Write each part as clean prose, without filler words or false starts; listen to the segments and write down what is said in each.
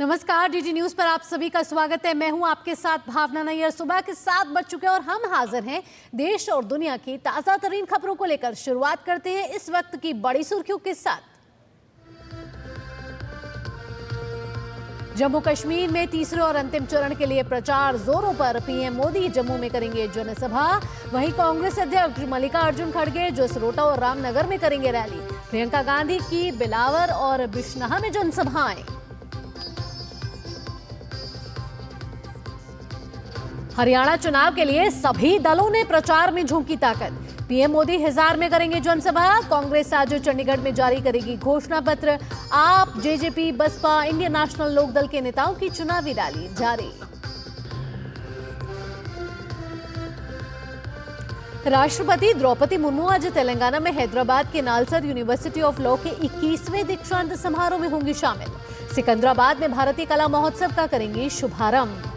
नमस्कार, DD news पर आप सभी का स्वागत है। मैं हूं आपके साथ भावना नैयर। सुबह के 7 बज चुके हैं और हम हाजिर हैं देश और दुनिया की ताजा तरीन खबरों को लेकर। शुरुआत करते हैं इस वक्त की बड़ी सुर्खियों के साथ। जम्मू कश्मीर में तीसरे और अंतिम चरण के लिए प्रचार जोरों पर। पीएम मोदी जम्मू में करेंगे जनसभा। वहीं कांग्रेस अध्यक्ष मल्लिकार्जुन खड़गे जसरोटा और रामनगर में करेंगे रैली। प्रियंका गांधी की बिलावर और बिश्नहा में जनसभाएं। हरियाणा चुनाव के लिए सभी दलों ने प्रचार में झोंकी ताकत। पीएम मोदी हिसार में करेंगे जनसभा। कांग्रेस आज चंडीगढ़ में जारी करेगी घोषणा पत्र। आप, जेजेपी, बसपा, इंडियन नेशनल लोकदल के नेताओं की चुनावी रैली जारी। राष्ट्रपति द्रौपदी मुर्मू आज तेलंगाना में हैदराबाद के नालसर यूनिवर्सिटी ऑफ लॉ के 21वें दीक्षांत समारोह में होंगी शामिल। सिकंदराबाद में भारतीय कला महोत्सव का करेंगी शुभारंभ।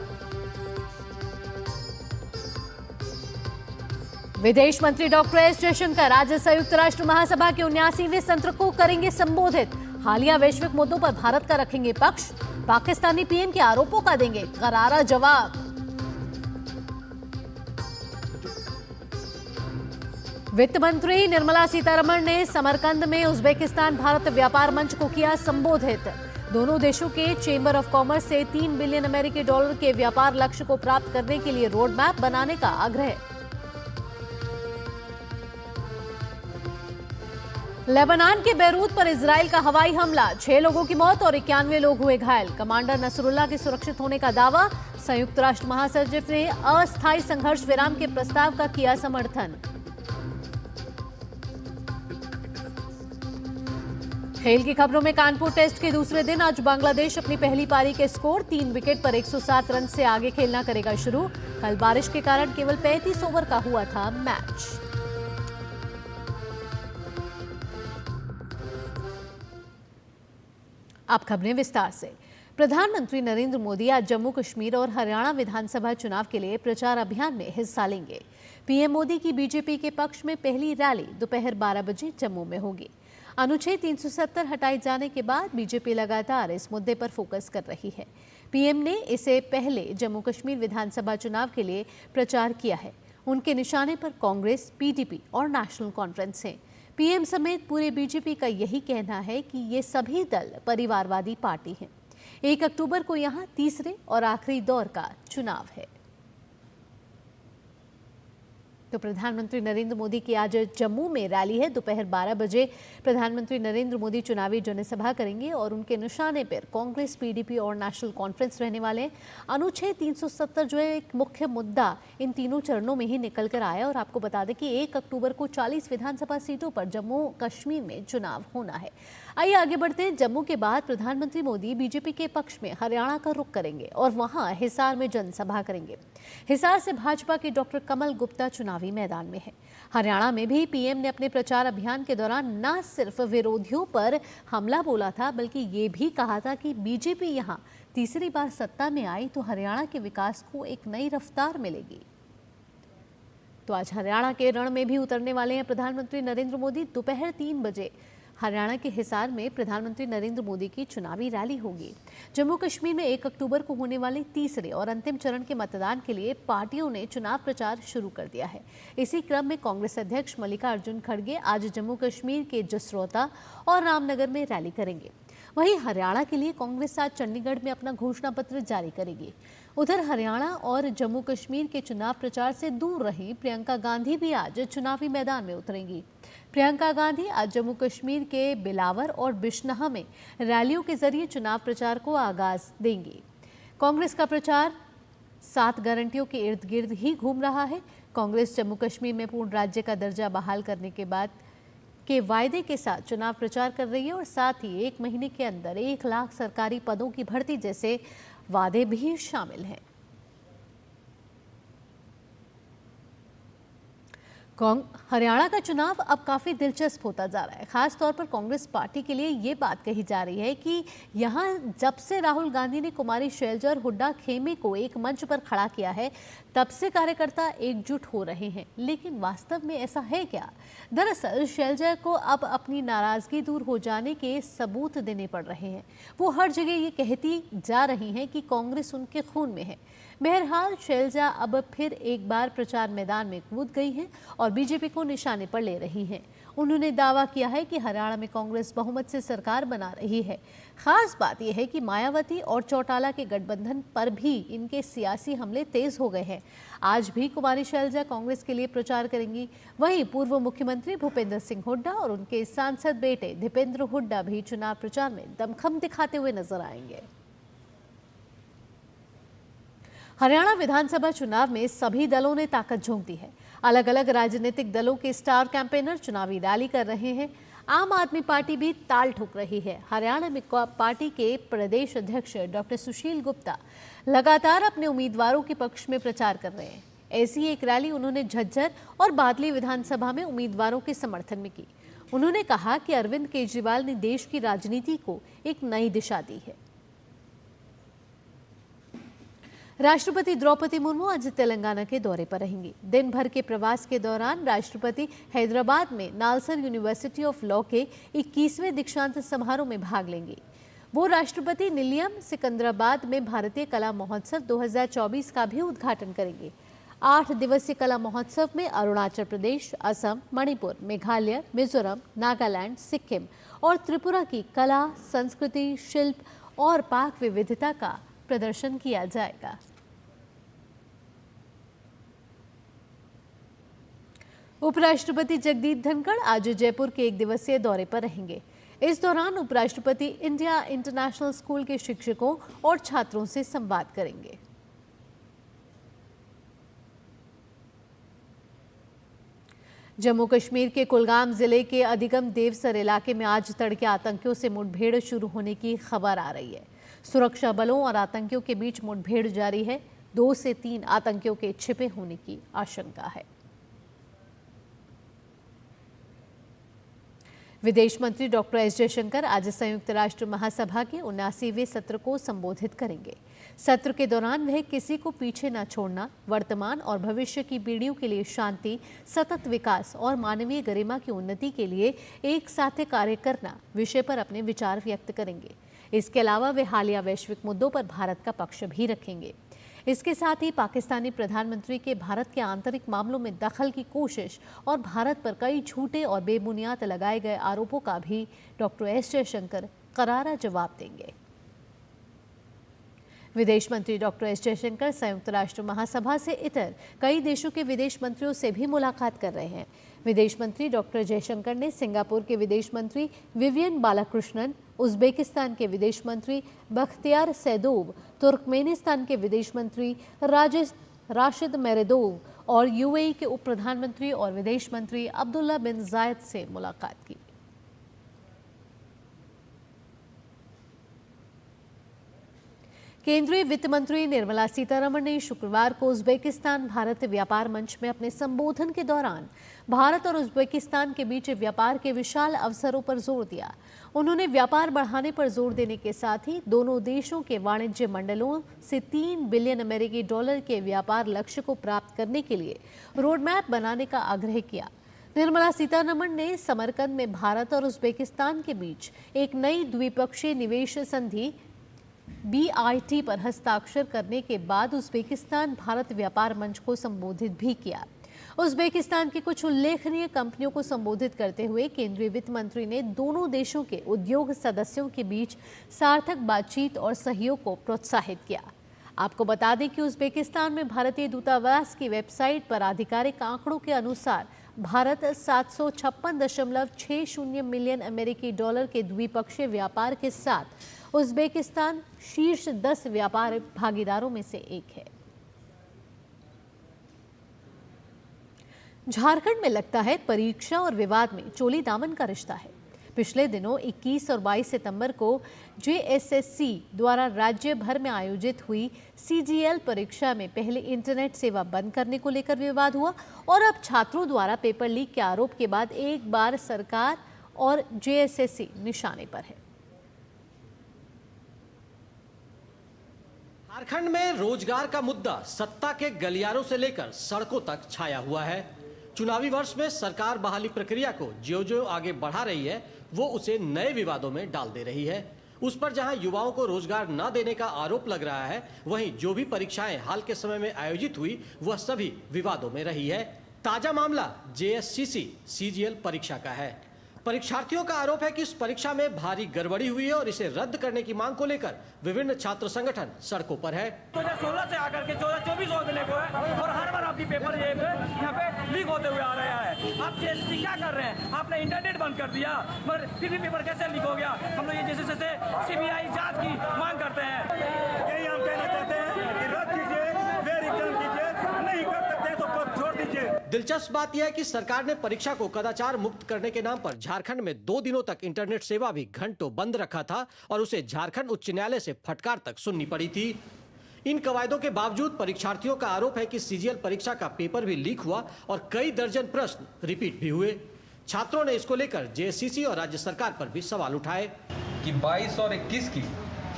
विदेश मंत्री डॉक्टर एस जयशंकर आज संयुक्त राष्ट्र महासभा के 79वें सत्र को करेंगे संबोधित। हालिया वैश्विक मुद्दों पर भारत का रखेंगे पक्ष। पाकिस्तानी पीएम के आरोपों का देंगे करारा जवाब। वित्त मंत्री निर्मला सीतारमण ने समरकंद में उज्बेकिस्तान भारत व्यापार मंच को किया संबोधित। दोनों देशों के चेंबर ऑफ कॉमर्स से 3 बिलियन अमेरिकी डॉलर के व्यापार लक्ष्य को प्राप्त करने के लिए रोड मैप बनाने का आग्रह। लेबनान के बैरूत पर इजराइल का हवाई हमला, 6 लोगों की मौत और 91 लोग हुए घायल। कमांडर नसरुल्लाह के सुरक्षित होने का दावा। संयुक्त राष्ट्र महासचिव ने अस्थायी संघर्ष विराम के प्रस्ताव का किया समर्थन। खेल की खबरों में कानपुर टेस्ट के दूसरे दिन आज बांग्लादेश अपनी पहली पारी के स्कोर 3 विकेट पर 107 रन से आगे खेलना करेगा शुरू। कल बारिश के कारण केवल 35 ओवर का हुआ था मैच। अब खबरें विस्तार से। प्रधानमंत्री नरेंद्र मोदी आज जम्मू कश्मीर और हरियाणा विधानसभा चुनाव के लिए प्रचार अभियान में हिस्सा लेंगे। पीएम मोदी की बीजेपी के पक्ष में पहली रैली दोपहर 12 बजे जम्मू में होगी। अनुच्छेद 370 हटाए जाने के बाद बीजेपी लगातार इस मुद्दे पर फोकस कर रही है। पीएम ने इससे पहले जम्मू कश्मीर विधानसभा चुनाव के लिए प्रचार किया है। उनके निशाने पर कांग्रेस, पीडीपी और नेशनल कॉन्फ्रेंस हैं। पीएम समेत पूरे बीजेपी का यही कहना है कि ये सभी दल परिवारवादी पार्टी हैं। 1 अक्टूबर को यहां तीसरे और आखिरी दौर का चुनाव है। तो प्रधानमंत्री नरेंद्र मोदी की आज जम्मू में रैली है। दोपहर 12 बजे प्रधानमंत्री नरेंद्र मोदी चुनावी जनसभा करेंगे और उनके निशाने पर कांग्रेस, पीडीपी और नेशनल कॉन्फ्रेंस रहने वाले हैं। अनुच्छेद 370 जो है एक मुख्य मुद्दा इन तीनों चरणों में ही निकल कर आया। और आपको बता दें कि 1 अक्टूबर को 40 विधानसभा सीटों पर जम्मू कश्मीर में चुनाव होना है। आइए आगे बढ़ते हैं। जम्मू के बाद प्रधानमंत्री मोदी बीजेपी के पक्ष में हरियाणा का रुख करेंगे और वहां हिसार में जनसभा करेंगे। हिसार से भाजपा के डॉक्टर कमल गुप्ता चुनावी मैदान में है। हरियाणा में भी पीएम ने अपने प्रचार अभियान के दौरान न सिर्फ विरोधियों पर हमला बोला था, बल्कि ये भी कहा था कि बीजेपी यहां तीसरी बार सत्ता में आई तो हरियाणा के विकास को एक नई रफ्तार मिलेगी। तो आज हरियाणा के रण में भी उतरने वाले हैं प्रधानमंत्री नरेंद्र मोदी। दोपहर 3 बजे हरियाणा के हिसार में प्रधानमंत्री नरेंद्र मोदी की चुनावी रैली होगी। जम्मू कश्मीर में 1 अक्टूबर को होने वाले तीसरे और अंतिम चरण के मतदान के लिए पार्टियों ने चुनाव प्रचार शुरू कर दिया है। इसी क्रम में कांग्रेस अध्यक्ष मल्लिकार्जुन खड़गे आज जम्मू कश्मीर के जसरोता और रामनगर में रैली करेंगे। वहीं हरियाणा के लिए कांग्रेस आज चंडीगढ़ में अपना घोषणा पत्र जारी करेगी। उधर हरियाणा और जम्मू कश्मीर के चुनाव प्रचार से दूर रही प्रियंका गांधी भी आज चुनावी मैदान में उतरेंगी। प्रियंका गांधी आज जम्मू कश्मीर के बिलावर और बिश्नहा में रैलियों के जरिए चुनाव प्रचार को आगाज देंगी। कांग्रेस का प्रचार 7 गारंटियों के इर्द गिर्द ही घूम रहा है। कांग्रेस जम्मू कश्मीर में पूर्ण राज्य का दर्जा बहाल करने के बाद के वायदे के साथ चुनाव प्रचार कर रही है और साथ ही 1 महीने के अंदर 1 लाख सरकारी पदों की भर्ती जैसे वादे भी शामिल हैं। हरियाणा का चुनाव अब काफ़ी दिलचस्प होता जा रहा है। खास तौर पर कांग्रेस पार्टी के लिए ये बात कही जा रही है कि यहाँ जब से राहुल गांधी ने कुमारी शैलजा और हुड्डा खेमे को एक मंच पर खड़ा किया है, तब से कार्यकर्ता एकजुट हो रहे हैं। लेकिन वास्तव में ऐसा है क्या? दरअसल शैलजा को अब अपनी नाराजगी दूर हो जाने के सबूत देने पड़ रहे हैं। वो हर जगह ये कहती जा रही हैं कि कांग्रेस उनके खून में है। बहरहाल शैलजा अब फिर एक बार प्रचार मैदान में कूद गई हैं और बीजेपी को निशाने पर ले रही हैं। उन्होंने दावा किया है कि हरियाणा में कांग्रेस बहुमत से सरकार बना रही है। खास बात यह है कि मायावती और चौटाला के गठबंधन पर भी इनके सियासी हमले तेज हो गए हैं। आज भी कुमारी शैलजा कांग्रेस के लिए प्रचार करेंगी। वहीं पूर्व मुख्यमंत्री भूपेंद्र सिंह हुड्डा और उनके सांसद बेटे दीपेंद्र हुड्डा भी चुनाव प्रचार में दमखम दिखाते हुए नजर आएंगे। हरियाणा विधानसभा चुनाव में सभी दलों ने ताकत झोंक दी है। अलग अलग राजनीतिक दलों के स्टार कैंपेनर चुनावी रैली कर रहे हैं। आम आदमी पार्टी भी ताल ठोक रही है। हरियाणा में पार्टी के प्रदेश अध्यक्ष डॉक्टर सुशील गुप्ता लगातार अपने उम्मीदवारों के पक्ष में प्रचार कर रहे हैं। ऐसी एक रैली उन्होंने झज्जर और बादली विधानसभा में उम्मीदवारों के समर्थन में की। उन्होंने कहा कि अरविंद केजरीवाल ने देश की राजनीति को एक नई दिशा दी है। राष्ट्रपति द्रौपदी मुर्मू आज तेलंगाना के दौरे पर रहेंगी। दिन भर के प्रवास के दौरान राष्ट्रपति हैदराबाद में नालसर यूनिवर्सिटी ऑफ लॉ के 21वें दीक्षांत समारोह में भाग लेंगी। वो राष्ट्रपति निलयम सिकंदराबाद में भारतीय कला महोत्सव 2024 का भी उद्घाटन करेंगे। 8 दिवसीय कला महोत्सव में अरुणाचल प्रदेश, असम, मणिपुर, मेघालय, मिजोरम, नागालैंड, सिक्किम और त्रिपुरा की कला, संस्कृति, शिल्प और पाक विविधता का प्रदर्शन किया जाएगा। उपराष्ट्रपति जगदीप धनखड़ आज जयपुर के 1 दिवसीय दौरे पर रहेंगे। इस दौरान उपराष्ट्रपति इंडिया इंटरनेशनल स्कूल के शिक्षकों और छात्रों से संवाद करेंगे। जम्मू कश्मीर के कुलगाम जिले के अधिगम देवसर इलाके में आज तड़के आतंकियों से मुठभेड़ शुरू होने की खबर आ रही है। सुरक्षा बलों और आतंकियों के बीच मुठभेड़ जारी है। 2 से 3 आतंकियों के छिपे होने की आशंका है। विदेश मंत्री डॉक्टर एस जयशंकर आज संयुक्त राष्ट्र महासभा के 79वें सत्र को संबोधित करेंगे। सत्र के दौरान वह किसी को पीछे न छोड़ना, वर्तमान और भविष्य की पीढ़ियों के लिए शांति, सतत विकास और मानवीय गरिमा की उन्नति के लिए एक साथ कार्य करना विषय पर अपने विचार व्यक्त करेंगे। इसके अलावा वे हालिया वैश्विक मुद्दों पर भारत का पक्ष भी रखेंगे। इसके साथ ही पाकिस्तानी प्रधानमंत्री के भारत के आंतरिक मामलों में दखल की कोशिश और भारत पर कई झूठे और बेबुनियाद लगाए गए आरोपों का भी डॉक्टर एस जयशंकर करारा जवाब देंगे। विदेश मंत्री डॉक्टर एस जयशंकर संयुक्त राष्ट्र महासभा से इतर कई देशों के विदेश मंत्रियों से भी मुलाकात कर रहे हैं। विदेश मंत्री डॉक्टर जयशंकर ने सिंगापुर के विदेश मंत्री विवियन बालाकृष्णन, उज्बेकिस्तान के विदेश मंत्री बख्तियार सैदोव, तुर्कमेनिस्तान के विदेश मंत्री राशिद मेरेदोव और यूएई के उप प्रधानमंत्री और विदेश मंत्री अब्दुल्ला बिन जायद से मुलाकात की। केंद्रीय वित्त मंत्री निर्मला सीतारमण ने शुक्रवार को उज्बेकिस्तान भारत व्यापार मंच में अपने संबोधन के दौरान भारत और उज्बेकिस्तान के बीच व्यापार के विशाल अवसरों पर जोर दिया। उन्होंने व्यापार बढ़ाने पर जोर देने के साथ ही दोनों देशों के वाणिज्य मंडलों से 3 बिलियन अमेरिकी डॉलर के व्यापार लक्ष्य को प्राप्त करने के लिए रोडमैप बनाने का आग्रह किया। निर्मला सीतारमण ने समरकंद में भारत और उज्बेकिस्तान के बीच एक नई द्विपक्षीय निवेश संधि BIT पर हस्ताक्षर करने के बाद उज्बेकिस्तान भारत व्यापार मंच को संबोधित भी किया। उज्बेकिस्तान की कुछ उल्लेखनीय कंपनियों को संबोधित करते हुए केंद्रीय वित्त मंत्री ने दोनों देशों के उद्योग सदस्यों के बीच सार्थक बातचीत और सहयोग को प्रोत्साहित किया। आपको बता दें कि उज्बेकिस्तान में भारतीय दूतावास की वेबसाइट पर आधिकारिक आंकड़ों के अनुसार भारत 756.60 मिलियन अमेरिकी डॉलर के द्विपक्षीय व्यापार के साथ उज्बेकिस्तान शीर्ष 10 व्यापार भागीदारों में से एक है। झारखंड में लगता है परीक्षा और विवाद में चोली दामन का रिश्ता है। पिछले दिनों 21 और 22 सितंबर को JSSC द्वारा राज्य भर में आयोजित हुई CGL परीक्षा में पहले इंटरनेट सेवा बंद करने को लेकर विवाद हुआ और अब छात्रों द्वारा पेपर लीक के आरोप के बाद एक बार सरकार और JSSC निशाने पर है। झारखंड में रोजगार का मुद्दा सत्ता के गलियारों से लेकर सड़कों तक छाया हुआ है। चुनावी वर्ष में सरकार बहाली प्रक्रिया को जो आगे बढ़ा रही है वो उसे नए विवादों में डाल दे रही है। उस पर जहां युवाओं को रोजगार न देने का आरोप लग रहा है, वहीं जो भी परीक्षाएं हाल के समय में आयोजित हुई वह सभी विवादों में रही है। ताजा मामला JSCC CGL परीक्षा का है। परीक्षार्थियों का आरोप है कि इस परीक्षा में भारी गड़बड़ी हुई है और इसे रद्द करने की मांग को लेकर विभिन्न छात्र संगठन सड़कों पर है। 2016 से आकर के 2024 होने को है और हर बार आपकी पेपर यहाँ पे लीक होते हुए आ रहा है। आप JSSC क्या कर रहे हैं? आपने इंटरनेट बंद कर दिया, मगर फिर भी पेपर कैसे लीक हो गया? हम लोग ये जैसे CBI जांच की मांग करते हैं। यही हम कहना चाहते हैं कि रद्द कीजिए, फिर एग्जाम कीजिए, नहीं कर सकते तो छोड़ दीजिए। दिलचस्प बात यह है कि सरकार ने परीक्षा को कदाचार मुक्त करने के नाम पर झारखंड में 2 दिनों तक इंटरनेट सेवा भी घंटों बंद रखा था और उसे झारखंड उच्च न्यायालय से फटकार तक सुननी पड़ी थी। इन कवायदों के बावजूद परीक्षार्थियों का आरोप है कि CGL परीक्षा का पेपर भी लीक हुआ और कई दर्जन प्रश्न रिपीट भी हुए। छात्रों ने इसको लेकर JSCC और राज्य सरकार पर भी सवाल उठाए कि 22 और 21 की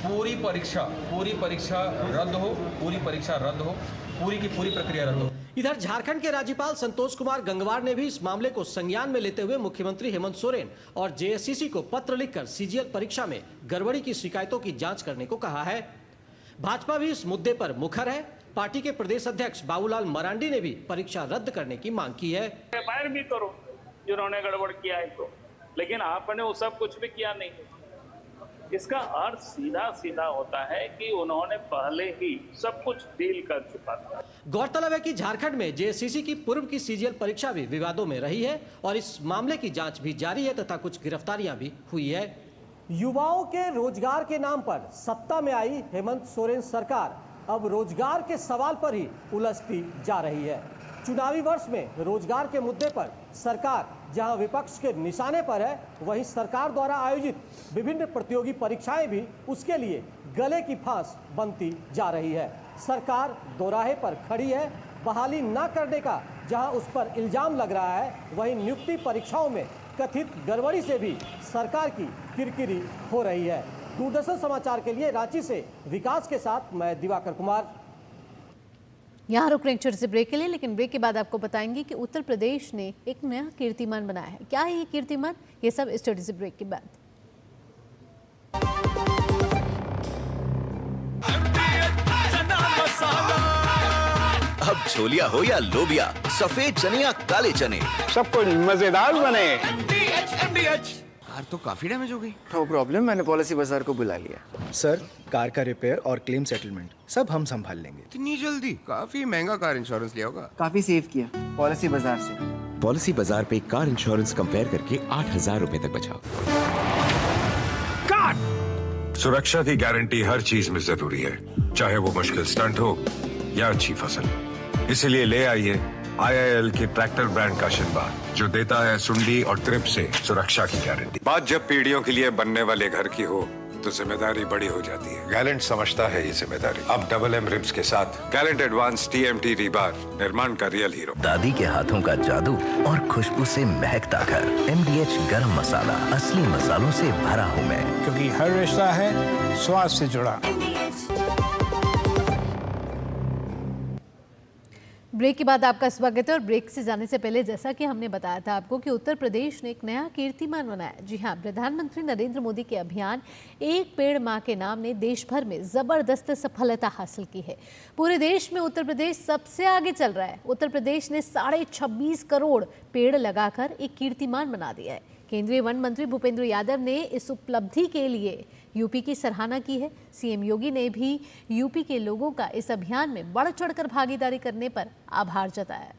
पूरी परीक्षा रद्द हो, पूरी की पूरी प्रक्रिया रद्द हो। इधर झारखंड के राज्यपाल संतोष कुमार गंगवार ने भी इस मामले को संज्ञान में लेते हुए मुख्यमंत्री हेमंत सोरेन और JSCC को पत्र लिखकर CGL परीक्षा में गड़बड़ी की शिकायतों की जांच करने को कहा है। भाजपा भी इस मुद्दे पर मुखर है। पार्टी के प्रदेश अध्यक्ष बाबूलाल मरांडी ने भी परीक्षा रद्द करने की मांग की है। फायर भी करो जिन्होंने गड़बड़ किया है तो, लेकिन आपने वो सब कुछ भी किया नहीं। इसका अर्थ सीधा सीधा होता है कि उन्होंने पहले ही सब कुछ डील कर चुका था। गौरतलब है कि झारखंड में JSCC की पूर्व की CGL परीक्षा भी विवादों में रही है और इस मामले की जांच भी जारी है तथा कुछ गिरफ्तारियां भी हुई है। युवाओं के रोजगार के नाम पर सत्ता में आई हेमंत सोरेन सरकार अब रोजगार के सवाल पर ही उलझती जा रही है। चुनावी वर्ष में रोजगार के मुद्दे पर सरकार जहां विपक्ष के निशाने पर है, वहीं सरकार द्वारा आयोजित विभिन्न प्रतियोगी परीक्षाएं भी उसके लिए गले की फांस बनती जा रही है। सरकार दोराहे पर खड़ी है। बहाली न करने का जहां उस पर इल्जाम लग रहा है, वहीं नियुक्ति परीक्षाओं में कथित गड़बड़ी से भी सरकार की किरकिरी हो रही है। दूरदर्शन समाचार के लिए रांची से विकास के साथ मैं दिवाकर कुमार। यहाँ रुक रहे छोटे से ब्रेक के लिए, लेकिन ब्रेक के बाद आपको बताएंगे कि उत्तर प्रदेश ने एक नया कीर्तिमान बनाया है। क्या है ये कीर्तिमान? ये सब इस छोटे से ब्रेक के बाद। अब छोलिया हो या लोबिया, सफेद चने या काले चने, सबको मजेदार बने। कार तो काफी डैमेज हो गई। नो प्रॉब्लम, मैंने पॉलिसी बाजार को बुला लिया। सर, कार का रिपेयर और क्लेम सेटलमेंट सब हम संभाल लेंगे। इतनी जल्दी? काफी महंगा कार इंश्योरेंस लिया होगा। काफी सेव किया पॉलिसी बाजार से। पॉलिसी बाजार पे कार इंश्योरेंस कंपेयर करके 8,000 रुपए तक बचाओ। सुरक्षा की गारंटी हर चीज में जरूरी है, चाहे वो मुश्किल स्टंट हो या अच्छी फसल। इसीलिए ले आइए IIL के ट्रैक्टर ब्रांड का शिनबा, जो देता है सुंडी और ट्रिप से सुरक्षा की गारंटी। बात जब पीढ़ियों के लिए बनने वाले घर की हो तो जिम्मेदारी बड़ी हो जाती है। गैलेंट समझता है ये जिम्मेदारी। अब डबल M रिब्स के साथ गैलेंट एडवांस TMT रीबार, निर्माण का रियल हीरो। दादी के हाथों का जादू और खुशबू से महकता घर। MDH गरम मसाला, असली मसालों से भरा हूँ मैं, क्योंकि हर रिश्ता है स्वाद से जुड़ा। ब्रेक के बाद आपका स्वागत है। और ब्रेक से जाने से पहले जैसा कि हमने बताया था आपको कि उत्तर प्रदेश ने एक नया कीर्तिमान बनाया। जी हां, प्रधानमंत्री नरेंद्र मोदी के अभियान एक पेड़ मां के नाम ने देश भर में जबरदस्त सफलता हासिल की है। पूरे देश में उत्तर प्रदेश सबसे आगे चल रहा है। उत्तर प्रदेश ने 26.5 करोड़ पेड़ लगाकर एक कीर्तिमान बना दिया है। केंद्रीय वन मंत्री भूपेंद्र यादव ने इस उपलब्धि के लिए यूपी की सराहना की है। CM योगी ने भी यूपी के लोगों का इस अभियान में बढ़ चढ़कर भागीदारी करने पर आभार जताया।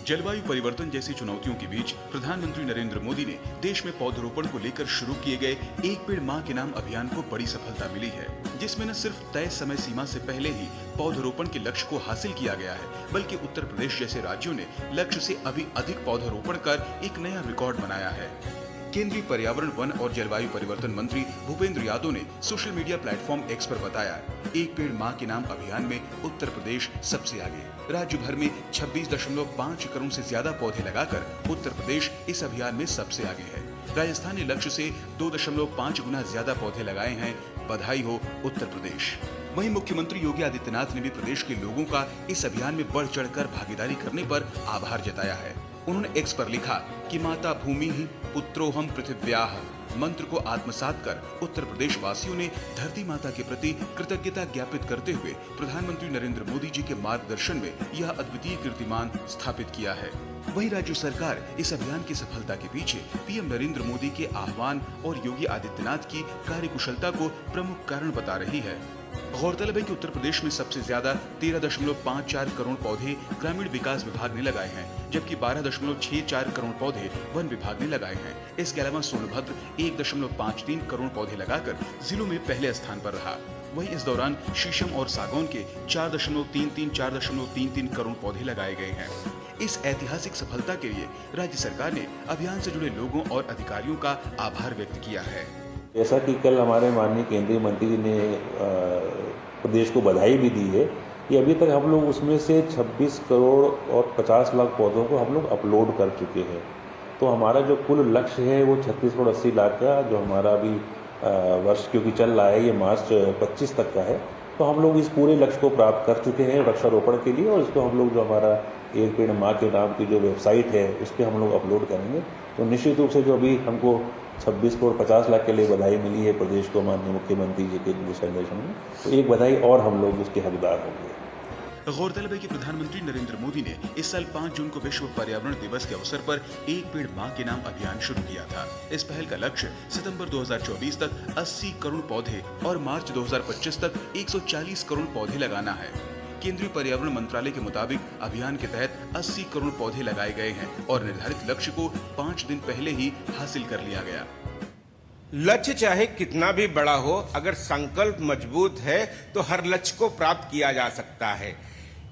जलवायु परिवर्तन जैसी चुनौतियों के बीच प्रधानमंत्री नरेंद्र मोदी ने देश में पौधरोपण को लेकर शुरू किए गए एक पेड़ मां के नाम अभियान को बड़ी सफलता मिली है, जिसमें न सिर्फ तय समय सीमा से पहले ही पौधरोपण के लक्ष्य को हासिल किया गया है, बल्कि उत्तर प्रदेश जैसे राज्यों ने लक्ष्य से अभी अधिक पौधरोपण कर एक नया रिकॉर्ड बनाया है। केंद्रीय पर्यावरण, वन और जलवायु परिवर्तन मंत्री भूपेंद्र यादव ने सोशल मीडिया प्लेटफॉर्म एक्स पर बताया, एक पेड़ मां के नाम अभियान में उत्तर प्रदेश सबसे आगे। राज्य भर में 26.5 करोड़ से ज्यादा पौधे लगाकर उत्तर प्रदेश इस अभियान में सबसे आगे है। राजस्थान ने लक्ष्य से 2.5 गुना ज्यादा पौधे लगाए हैं। बधाई हो उत्तर प्रदेश। वहीं मुख्यमंत्री योगी आदित्यनाथ ने भी प्रदेश के लोगों का इस अभियान में बढ़ चढ़कर भागीदारी करने पर आभार जताया है। उन्होंने एक्स पर लिखा कि माता भूमि ही पुत्रोहम पृथिव्याः मंत्र को आत्मसात कर उत्तर प्रदेश वासियों ने धरती माता के प्रति कृतज्ञता ज्ञापित करते हुए प्रधानमंत्री नरेंद्र मोदी जी के मार्गदर्शन में यह अद्वितीय कीर्तिमान स्थापित किया है। वहीं राज्य सरकार इस अभियान की सफलता के पीछे पीएम नरेंद्र मोदी के आह्वान और योगी आदित्यनाथ की कार्यकुशलता को प्रमुख कारण बता रही है। गौरतलब है कि उत्तर प्रदेश में सबसे ज्यादा 13.54 करोड़ पौधे ग्रामीण विकास विभाग ने लगाए हैं, जबकि 12.64 करोड़ पौधे वन विभाग ने लगाए हैं। इसके अलावा सोनभद्र 1.53 करोड़ पौधे लगाकर जिलों में पहले स्थान पर रहा। वहीं इस दौरान शीशम और सागौन के 4.33 करोड़ पौधे लगाए गए हैं। इस ऐतिहासिक सफलता के लिए राज्य सरकार ने अभियान से जुड़े लोगों और अधिकारियों का आभार व्यक्त किया है। जैसा कि कल हमारे माननीय केंद्रीय मंत्री जी ने प्रदेश को बधाई भी दी है कि अभी तक हम लोग उसमें से 26 करोड़ और 50 लाख पौधों को हम लोग अपलोड कर चुके हैं। तो हमारा जो कुल लक्ष्य है वो 36 करोड़ 80 लाख का जो हमारा अभी वर्ष क्योंकि चल रहा है, ये मार्च 25 तक का है, तो हम लोग इस पूरे लक्ष्य को प्राप्त कर चुके हैं वृक्षारोपण के लिए। और इसको हम लोग जो हमारा एक पेड़ माँ के नाम की जो वेबसाइट है उस पर हम लोग अपलोड करेंगे। तो निश्चित रूप से जो अभी हमको 26 करोड़ 50 लाख के लिए बधाई मिली है प्रदेश को माननीय मुख्यमंत्री जी के दिशा निर्देशन में, तो एक बधाई और हम लोग उसके हकदार होंगे। गौरतलब है कि प्रधानमंत्री नरेंद्र मोदी ने इस साल 5 जून को विश्व पर्यावरण दिवस के अवसर पर एक पेड़ मां के नाम अभियान शुरू किया था। इस पहल का लक्ष्य सितंबर 2024 तक 80 करोड़ पौधे और मार्च 2025 तक 140 करोड़ पौधे लगाना है। केंद्रीय पर्यावरण मंत्रालय के मुताबिक अभियान के तहत 80 करोड़ पौधे लगाए गए हैं और निर्धारित लक्ष्य को 5 दिन पहले ही हासिल कर लिया गया। लक्ष्य चाहे कितना भी बड़ा हो, अगर संकल्प मजबूत है तो हर लक्ष्य को प्राप्त किया जा सकता है।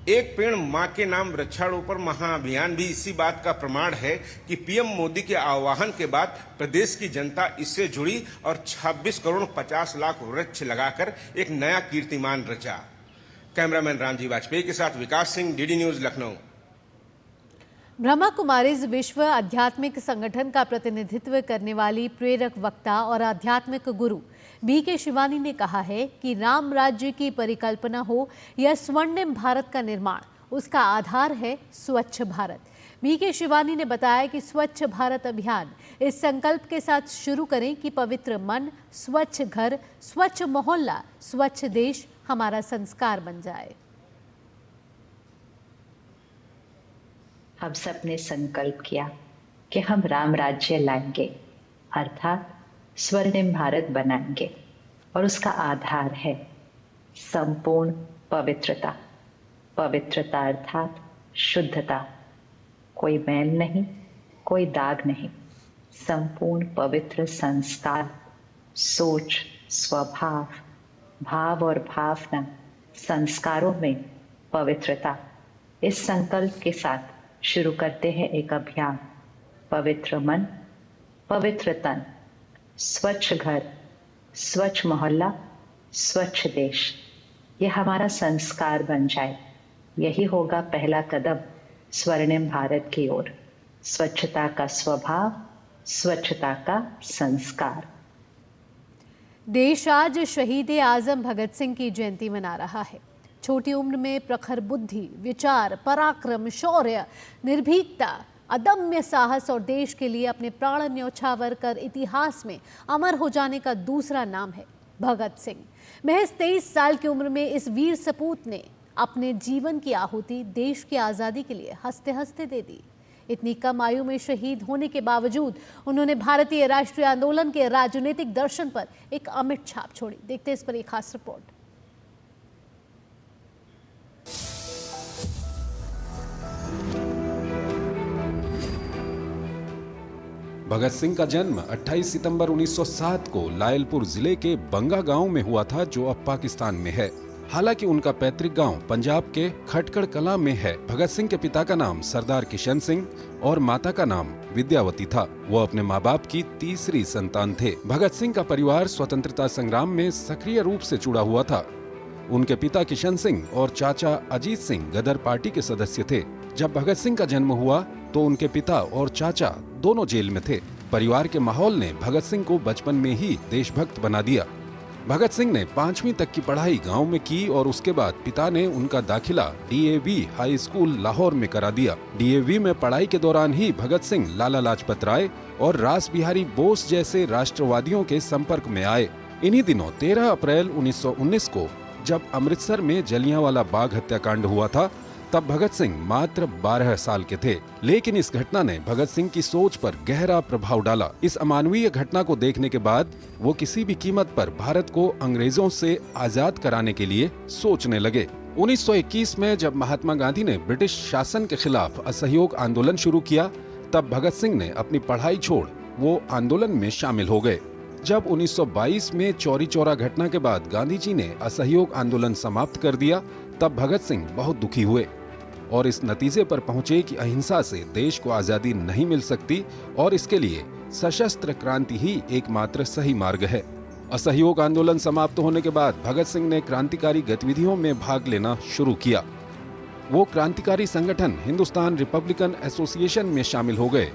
एक पेड़ मां के नाम वृक्षारोपण महाअभियान भी इसी बात का प्रमाण है कि पीएम मोदी के आह्वान के बाद प्रदेश की जनता इससे जुड़ी और 26 करोड़ 50 लाख वृक्ष लगाकर एक नया कीर्तिमान रचा। कैमरामैन रामजी वाजपेयी के साथ विकास सिंह, डीडी न्यूज, लखनऊ। ब्रह्मा कुमारीज विश्व आध्यात्मिक संगठन का प्रतिनिधित्व करने वाली प्रेरक वक्ता और आध्यात्मिक गुरु बीके शिवानी ने कहा है कि राम राज्य की परिकल्पना हो या स्वर्णिम भारत का निर्माण, उसका आधार है स्वच्छ भारत। बीके शिवानी ने बताया कि स्वच्छ भारत अभियान इस संकल्प के साथ शुरू करें कि पवित्र मन, स्वच्छ घर, स्वच्छ मोहल्ला, स्वच्छ देश हमारा संस्कार बन जाए। हम सब ने संकल्प किया कि हम राम राज्य लाएंगे, अर्थात स्वर्णिम भारत बनाएंगे, और उसका आधार है संपूर्ण पवित्रता। पवित्रता अर्थात शुद्धता, कोई मैल नहीं, कोई दाग नहीं, संपूर्ण पवित्र संस्कार, सोच, स्वभाव, भाव और भावना, संस्कारों में पवित्रता। इस संकल्प के साथ शुरू करते हैं एक अभियान, पवित्र मन, पवित्र तन, स्वच्छ घर, स्वच्छ मोहल्ला, स्वच्छ देश, ये हमारा संस्कार बन जाए। यही होगा पहला कदम स्वर्णिम भारत की ओर। स्वच्छता का स्वभाव, स्वच्छता का संस्कार। देश आज शहीद आजम भगत सिंह की जयंती मना रहा है। छोटी उम्र में प्रखर बुद्धि, विचार, पराक्रम, शौर्य, निर्भीकता, अदम्य साहस और देश के लिए अपने प्राण न्यौछावर कर इतिहास में अमर हो जाने का दूसरा नाम है भगत सिंह। महज 23 साल की उम्र में इस वीर सपूत ने अपने जीवन की आहुति देश की आज़ादी के लिए हंसते हंसते दे दी। इतनी कम आयु में शहीद होने के बावजूद उन्होंने भारतीय राष्ट्रीय आंदोलन के राजनीतिक दर्शन पर एक अमिट छाप छोड़ी। देखते हैं इस पर एक खास रिपोर्ट। भगत सिंह का जन्म 28 सितंबर 1907 को लायलपुर जिले के बंगा गांव में हुआ था, जो अब पाकिस्तान में है। हालांकि उनका पैतृक गांव पंजाब के खटकड़ कला में है। भगत सिंह के पिता का नाम सरदार किशन सिंह और माता का नाम विद्यावती था। वो अपने माँ बाप की तीसरी संतान थे। भगत सिंह का परिवार स्वतंत्रता संग्राम में सक्रिय रूप से जुड़ा हुआ था। उनके पिता किशन सिंह और चाचा अजीत सिंह गदर पार्टी के सदस्य थे। जब भगत सिंह का जन्म हुआ तो उनके पिता और चाचा दोनों जेल में थे। परिवार के माहौल ने भगत सिंह को बचपन में ही देशभक्त बना दिया। भगत सिंह ने 5वीं तक की पढ़ाई गांव में की और उसके बाद पिता ने उनका दाखिला DAV हाई स्कूल लाहौर में करा दिया। DAV में पढ़ाई के दौरान ही भगत सिंह लाला लाजपत राय और रास बिहारी बोस जैसे राष्ट्रवादियों के संपर्क में आए। इन्हीं दिनों 13 अप्रैल 1919 को जब अमृतसर में जलियांवाला बाग हत्याकांड हुआ था, तब भगत सिंह मात्र 12 साल के थे। लेकिन इस घटना ने भगत सिंह की सोच पर गहरा प्रभाव डाला। इस अमानवीय घटना को देखने के बाद वो किसी भी कीमत पर भारत को अंग्रेजों से आजाद कराने के लिए सोचने लगे। 1921 में जब महात्मा गांधी ने ब्रिटिश शासन के खिलाफ असहयोग आंदोलन शुरू किया, तब भगत सिंह ने अपनी पढ़ाई छोड़ वो आंदोलन में शामिल हो गए। जब 1922 में चौरी चौरा घटना के बाद गांधी जी ने असहयोग आंदोलन समाप्त कर दिया, तब भगत सिंह बहुत दुखी हुए और इस नतीजे पर पहुंचे कि अहिंसा से देश को आजादी नहीं मिल सकती और इसके लिए सशस्त्र क्रांति ही एकमात्र सही मार्ग है। असहयोग आंदोलन समाप्त होने के बाद भगत सिंह ने क्रांतिकारी गतिविधियों में भाग लेना शुरू किया। वो क्रांतिकारी संगठन हिंदुस्तान रिपब्लिकन एसोसिएशन में शामिल हो गए।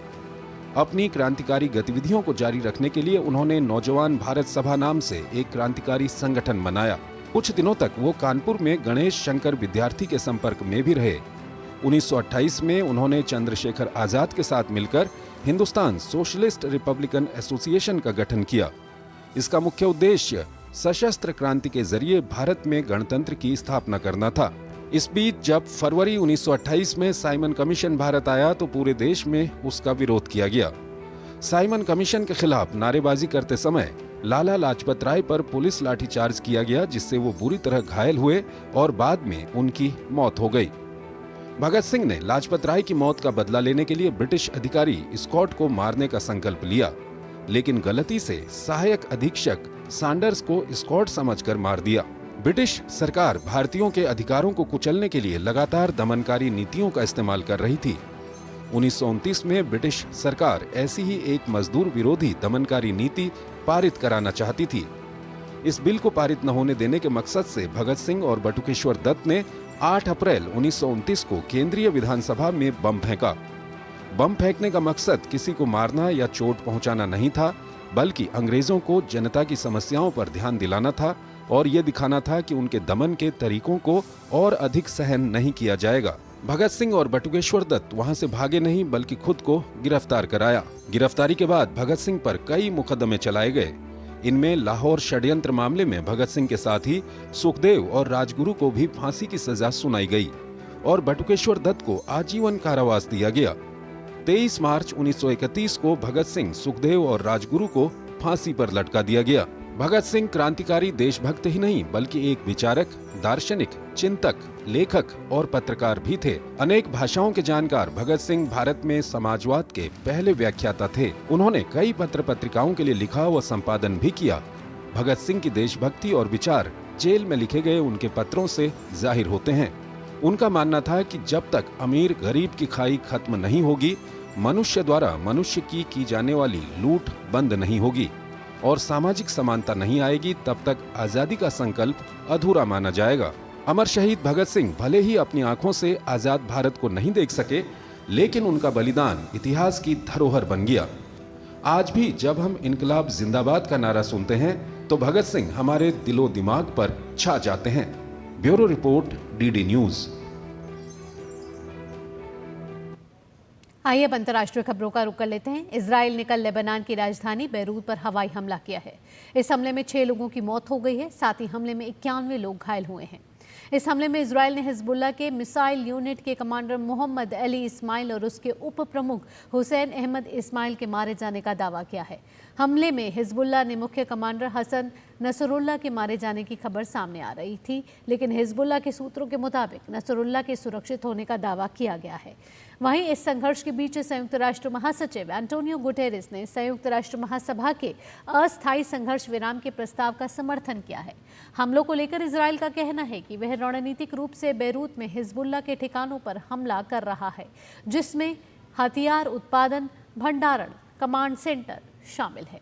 अपनी क्रांतिकारी गतिविधियों को जारी रखने के लिए उन्होंने नौजवान भारत सभा नाम से एक क्रांतिकारी संगठन बनाया। कुछ दिनों तक वो कानपुर में गणेश शंकर विद्यार्थी के संपर्क में भी रहे। 1928 में उन्होंने चंद्रशेखर आजाद के साथ मिलकर हिंदुस्तान सोशलिस्ट रिपब्लिकन एसोसिएशन का गठन किया। इसका मुख्य उद्देश्य सशस्त्र क्रांति के जरिए भारत में गणतंत्र की स्थापना करना था। इस बीच जब फरवरी 1928 में साइमन कमीशन भारत आया तो पूरे देश में उसका विरोध किया गया। साइमन कमीशन के खिलाफ नारेबाजी करते समय लाला लाजपत राय पर पुलिस लाठीचार्ज किया गया, जिससे वो बुरी तरह घायल हुए और बाद में उनकी मौत हो गई। भगत सिंह ने लाजपत राय की मौत का बदला लेने के लिए ब्रिटिश अधिकारी स्कॉट को मारने का संकल्प लिया, लेकिन गलती से सहायक अधीक्षक सैंडर्स को स्कॉट समझकर मार दिया। ब्रिटिश सरकार भारतीयों के अधिकारों को कुचलने के लिए लगातार दमनकारी नीतियों का इस्तेमाल कर रही थी। 1929 में ब्रिटिश सरकार ऐसी ही एक मजदूर विरोधी दमनकारी नीति पारित कराना चाहती थी। इस बिल को पारित न होने देने के मकसद से भगत सिंह और बटुकेश्वर दत्त ने 8 अप्रैल 1929 को केंद्रीय विधानसभा में बम फेंका। बम फेंकने का मकसद किसी को मारना या चोट पहुंचाना नहीं था, बल्कि अंग्रेजों को जनता की समस्याओं पर ध्यान दिलाना था और ये दिखाना था कि उनके दमन के तरीकों को और अधिक सहन नहीं किया जाएगा। भगत सिंह और बटुकेश्वर दत्त वहां से भागे नहीं, बल्कि खुद को गिरफ्तार कराया। गिरफ्तारी के बाद भगत सिंह पर कई मुकदमे चलाए गए। इनमें लाहौर षड्यंत्र मामले में भगत सिंह के साथ ही सुखदेव और राजगुरु को भी फांसी की सजा सुनाई गई और बटुकेश्वर दत्त को आजीवन कारावास दिया गया। 23 मार्च 1931 को भगत सिंह, सुखदेव और राजगुरु को फांसी पर लटका दिया गया। भगत सिंह क्रांतिकारी देशभक्त ही नहीं, बल्कि एक विचारक, दार्शनिक, चिंतक, लेखक और पत्रकार भी थे। अनेक भाषाओं के जानकार भगत सिंह भारत में समाजवाद के पहले व्याख्याता थे। उन्होंने कई पत्र पत्रिकाओं के लिए लिखा व संपादन भी किया। भगत सिंह की देशभक्ति और विचार जेल में लिखे गए उनके पत्रों से जाहिर होते हैं। उनका मानना था कि जब तक अमीर गरीब की खाई खत्म नहीं होगी, मनुष्य द्वारा मनुष्य की जाने वाली लूट बंद नहीं होगी और सामाजिक समानता नहीं आएगी, तब तक आजादी का संकल्प अधूरा माना जाएगा। अमर शहीद भगत सिंह भले ही अपनी आंखों से आजाद भारत को नहीं देख सके, लेकिन उनका बलिदान इतिहास की धरोहर बन गया। आज भी जब हम इनकलाब जिंदाबाद का नारा सुनते हैं तो भगत सिंह हमारे दिलो दिमाग पर छा जाते हैं। Bureau report, DD news. आइए अब अंतर्राष्ट्रीय खबरों का रुख कर लेते हैं। इजराइल ने कल लेबनान की राजधानी बैरूत पर हवाई हमला किया है। इस हमले में 6 लोगों की मौत हो गई है, साथ ही हमले में 91 लोग घायल हुए हैं। इस हमले में इजराइल ने हिजबुल्लाह के मिसाइल यूनिट के कमांडर मोहम्मद अली इस्माइल और उसके उप प्रमुख हुसैन अहमद इस्माइल के मारे जाने का दावा किया है। हमले में हिजबुल्लाह ने मुख्य कमांडर हसन नसरुल्लाह के मारे जाने की खबर सामने आ रही थी, लेकिन हिजबुल्लाह के सूत्रों के मुताबिक नसरुल्लाह के सुरक्षित होने का दावा किया गया है। वहीं इस संघर्ष के बीच संयुक्त राष्ट्र महासचिव एंटोनियो गुटेरेस ने संयुक्त राष्ट्र महासभा के अस्थायी संघर्ष विराम के प्रस्ताव का समर्थन किया है। हमलों को लेकर इजराइल का कहना है कि वह रणनीतिक रूप से बेरूत में हिजबुल्लाह के ठिकानों पर हमला कर रहा है, जिसमें हथियार उत्पादन, भंडारण, कमांड सेंटर शामिल है।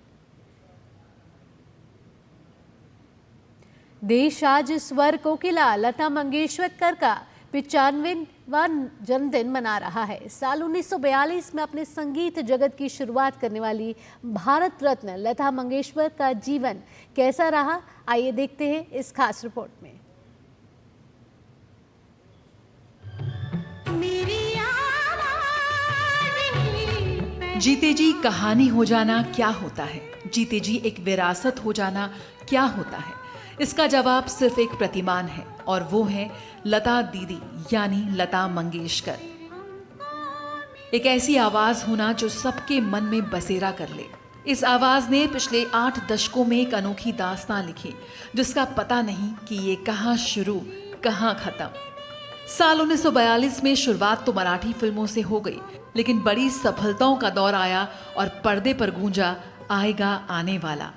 देश आज स्वर कोकिला लता मंगेशकर का 95वां जन्मदिन मना रहा है। साल 1942 में अपने संगीत जगत की शुरुआत करने वाली भारत रत्न लता मंगेशकर का जीवन कैसा रहा, आइए देखते हैं इस खास रिपोर्ट में। जीते जी कहानी हो जाना क्या होता है, जीते जी एक विरासत हो जाना क्या होता है, इसका जवाब सिर्फ एक प्रतिमान है और वो है लता दीदी यानी लता मंगेशकर। एक ऐसी आवाज होना जो सबके मन में बसेरा कर ले। इस आवाज ने पिछले 8 दशकों में एक अनोखी दास्तां लिखी, जिसका पता नहीं कि ये कहां शुरू कहां खत्म। साल 1942 में शुरुआत तो मराठी फिल्मों से हो गई, लेकिन बड़ी सफलताओं का दौर आया और पर्दे पर गूंजा आएगा आने वाला।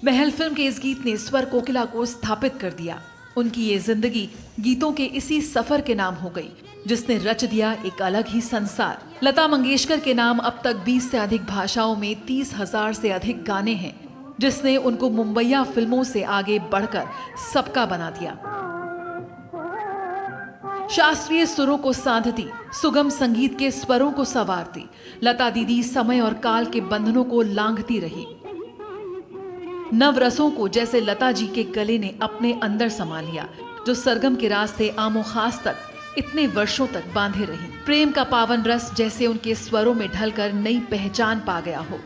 महल फिल्म के इस गीत ने स्वर कोकिला को स्थापित कर दिया। उनकी ये जिंदगी गीतों के इसी सफर के नाम हो गई, जिसने रच दिया एक अलग ही संसार। लता मंगेशकर के नाम अब तक 20 से अधिक भाषाओं में 30,000 से अधिक गाने हैं, जिसने उनको मुंबईया फिल्मों से आगे बढ़कर सबका बना दिया। शास्त्रीय सुरों को साधती, सुगम संगीत के स्वरों को संवारती, लता दीदी समय और काल के बंधनों को लांघती रही। नवरसों को जैसे लता जी के गले ने अपने अंदर समा लिया, जो सरगम के रास्ते आमो खास तक इतने वर्षों तक बांधे रही। प्रेम का पावन रस जैसे उनके स्वरों में ढलकर नई पहचान पा गया हो।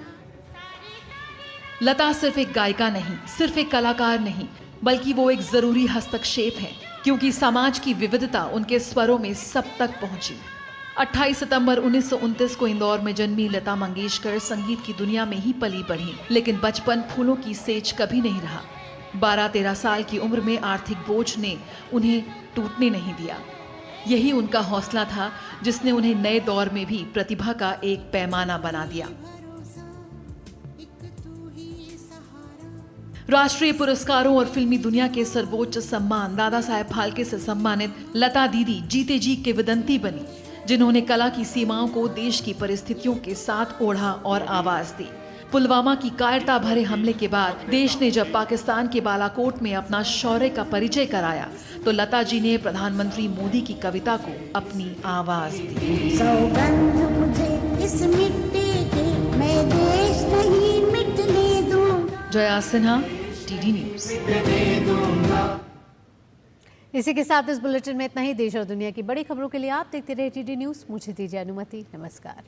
लता सिर्फ एक गायिका नहीं, सिर्फ एक कलाकार नहीं, बल्कि वो एक जरूरी हस्तक्षेप है, क्योंकि समाज की विविधता उनके स्वरों में सब तक पहुंची। 28 सितंबर 1929 को इंदौर में जन्मी लता मंगेशकर संगीत की दुनिया में ही पली बढ़ी, लेकिन बचपन फूलों की सेज कभी नहीं रहा। 12-13 साल की उम्र में आर्थिक बोझ ने उन्हें टूटने नहीं दिया। यही उनका हौसला था, जिसने उन्हें नए दौर में भी प्रतिभा का एक पैमाना बना दिया। राष्ट्रीय पुरस्कारों और फिल्मी दुनिया के सर्वोच्च सम्मान दादा साहेब फाल्के से सम्मानित लता दीदी जीते जी किंवदंती बनी, जिन्होंने कला की सीमाओं को देश की परिस्थितियों के साथ ओढ़ा और आवाज दी। पुलवामा की कायरता भरे हमले के बाद देश ने जब पाकिस्तान के बालाकोट में अपना शौर्य का परिचय कराया, तो लता जी ने प्रधानमंत्री मोदी की कविता को अपनी आवाज दी। सौगंध मुझे इस मिट्टी की, मैं देश नहीं मिटने दूंगा। Jaya Sinha, TD news. इसी के साथ इस बुलेटिन में इतना ही। देश और दुनिया की बड़ी खबरों के लिए आप देखते रहे टीडी न्यूज। मुझे दीजिए अनुमति। नमस्कार।